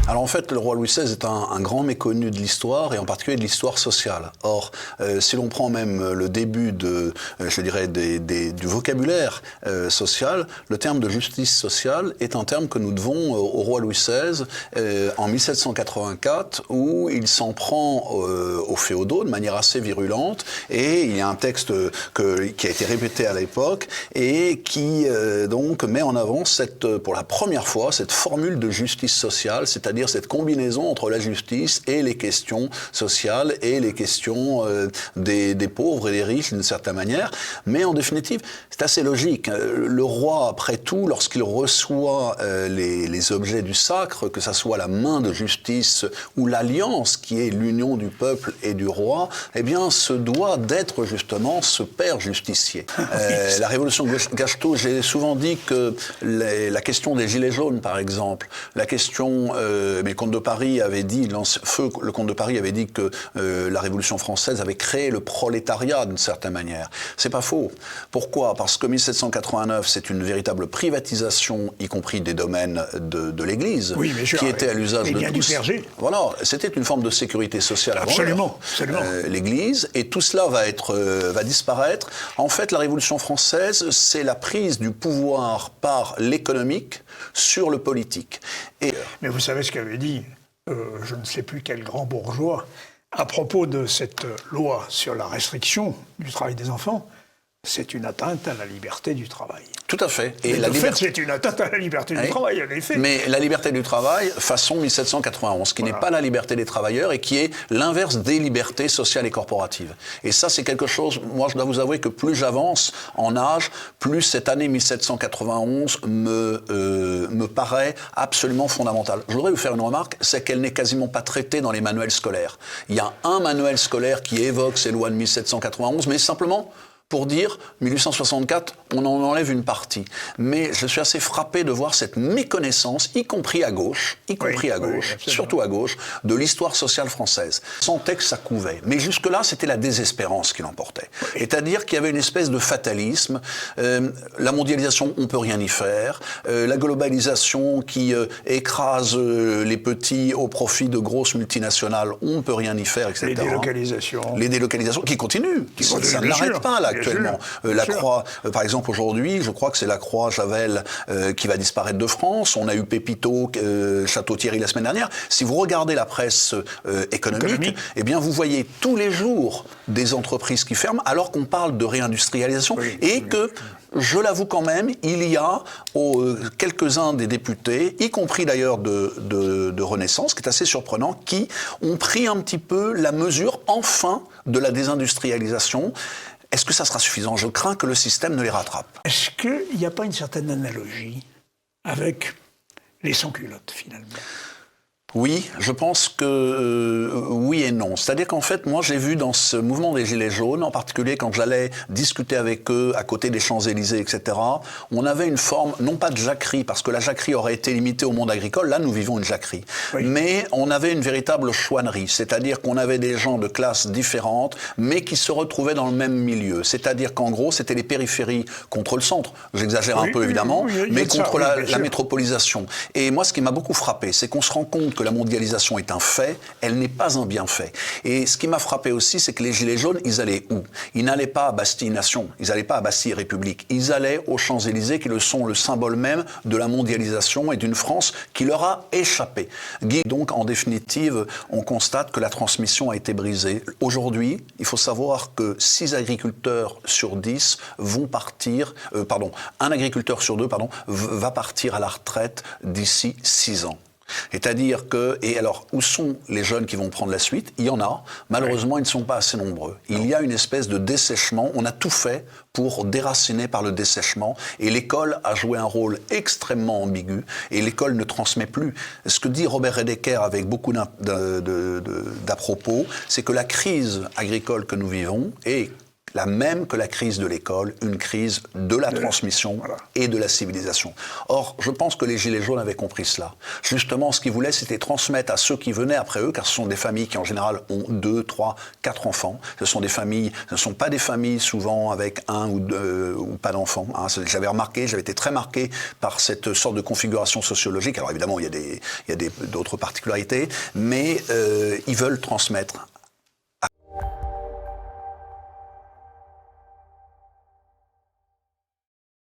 Alors en fait, le roi Louis XVI est un grand méconnu de l'histoire, et en particulier de l'histoire sociale. Or, si l'on prend même le début je dirais, du vocabulaire social, le terme de justice sociale est un terme que nous devons au roi Louis XVI en 1784, où il s'en prend aux féodaux de manière assez virulente, et il y a un texte qui a été répété à l'époque et qui donc met en avant pour la première fois cette formule de justice sociale, c'est-à-dire cette combinaison entre la justice et les questions sociales et les questions des pauvres et des riches d'une certaine manière. Mais en définitive, c'est assez logique. Le roi, après tout, lorsqu'il reçoit les objets du sacre, que ça soit la main de justice ou l'alliance qui est l'union du peuple et du roi, eh bien, se doit d'être justement ce père justicier. La révolution de Gachetaud, j'ai souvent dit que la question des gilets jaunes, par exemple, la question, mais le comte de Paris avait dit, le comte de Paris avait dit que la Révolution française avait créé le prolétariat d'une certaine manière. C'est pas faux. Pourquoi ? Parce que 1789, c'est une véritable privatisation, y compris des domaines de l'Église, oui, qui était à l'usage de tous. Du clergé. Voilà, c'était une forme de sécurité sociale avant absolument. l'Église, et tout cela va disparaître. En fait, la Révolution française, c'est la prise du pouvoir par l'économique sur le politique. Mais vous savez ce qu'avait dit, je ne sais plus quel grand bourgeois, à propos de cette loi sur la restriction du travail des enfants, c'est une atteinte à la liberté du travail. Tout à fait. Et de fait, c'est une atteinte à la liberté du travail, en effet. Mais la liberté du travail, façon 1791, qui n'est pas la liberté des travailleurs et qui est l'inverse des libertés sociales et corporatives. Et ça, c'est quelque chose, moi je dois vous avouer que plus j'avance en âge, plus cette année 1791 me paraît absolument fondamentale. Je voudrais vous faire une remarque, c'est qu'elle n'est quasiment pas traitée dans les manuels scolaires. Il y a un manuel scolaire qui évoque ces lois de 1791, mais simplement pour dire 1864, on en enlève une partie. Mais je suis assez frappé de voir cette méconnaissance, y compris à gauche, surtout à gauche, de l'histoire sociale française. Sans texte, ça couvait. Mais jusque-là, c'était la désespérance qui l'emportait. C'est-à-dire qu'il y avait une espèce de fatalisme. La mondialisation, on peut rien y faire. La globalisation qui écrase les petits au profit de grosses multinationales, on ne peut rien y faire, etc. Les délocalisations qui continuent. Ça n'arrête pas, là. Actuellement. La Croix, par exemple, aujourd'hui, je crois que c'est la Croix Javel qui va disparaître de France. On a eu Pépito, Château-Thierry la semaine dernière. Si vous regardez la presse économique, eh bien, vous voyez tous les jours des entreprises qui ferment, alors qu'on parle de réindustrialisation et que, je l'avoue quand même, il y a quelques-uns des députés, y compris d'ailleurs de Renaissance, qui est assez surprenant, qui ont pris un petit peu la mesure, enfin, de la désindustrialisation. Est-ce que ça sera suffisant ? Je crains que le système ne les rattrape. Est-ce qu'il n'y a pas une certaine analogie avec les sans-culottes, finalement ? Oui, je pense que oui et non. C'est-à-dire qu'en fait, moi, j'ai vu dans ce mouvement des Gilets jaunes, en particulier quand j'allais discuter avec eux à côté des Champs-Élysées, etc., on avait une forme, non pas de jacquerie, parce que la jacquerie aurait été limitée au monde agricole, là, nous vivons une jacquerie. Oui. Mais on avait une véritable chouannerie, c'est-à-dire qu'on avait des gens de classes différentes, mais qui se retrouvaient dans le même milieu. C'est-à-dire qu'en gros, c'était les périphéries contre le centre, j'exagère un peu évidemment, mais contre la métropolisation. Et moi, ce qui m'a beaucoup frappé, c'est qu'on se rend compte que la mondialisation est un fait, elle n'est pas un bienfait. Et ce qui m'a frappé aussi, c'est que les Gilets jaunes, ils allaient où ? Ils n'allaient pas à Bastille-Nation, ils n'allaient pas à Bastille-République, ils allaient aux Champs-Élysées qui sont le symbole même de la mondialisation et d'une France qui leur a échappé. Donc, en définitive, on constate que la transmission a été brisée. Aujourd'hui, il faut savoir que 6 agriculteurs sur 10 vont partir, un agriculteur sur 2, va partir à la retraite d'ici 6 ans. C'est-à-dire que, et alors, où sont les jeunes qui vont prendre la suite ? Il y en a, malheureusement, ils ne sont pas assez nombreux. Il y a une espèce de dessèchement, on a tout fait pour déraciner par le dessèchement, et l'école a joué un rôle extrêmement ambigu, et l'école ne transmet plus. Ce que dit Robert Redeker avec beaucoup d'à-propos, c'est que la crise agricole que nous vivons, et la même que la crise de l'école, une crise de la transmission et de la civilisation. Or, je pense que les Gilets jaunes avaient compris cela. Justement, ce qu'ils voulaient, c'était transmettre à ceux qui venaient après eux, car ce sont des familles qui, en général, ont 2, 3, 4 enfants. Ce ne sont pas des familles souvent avec 1 ou 2 ou pas d'enfants. Hein. J'avais été très marqué par cette sorte de configuration sociologique. Alors évidemment, il y a d'autres particularités, mais ils veulent transmettre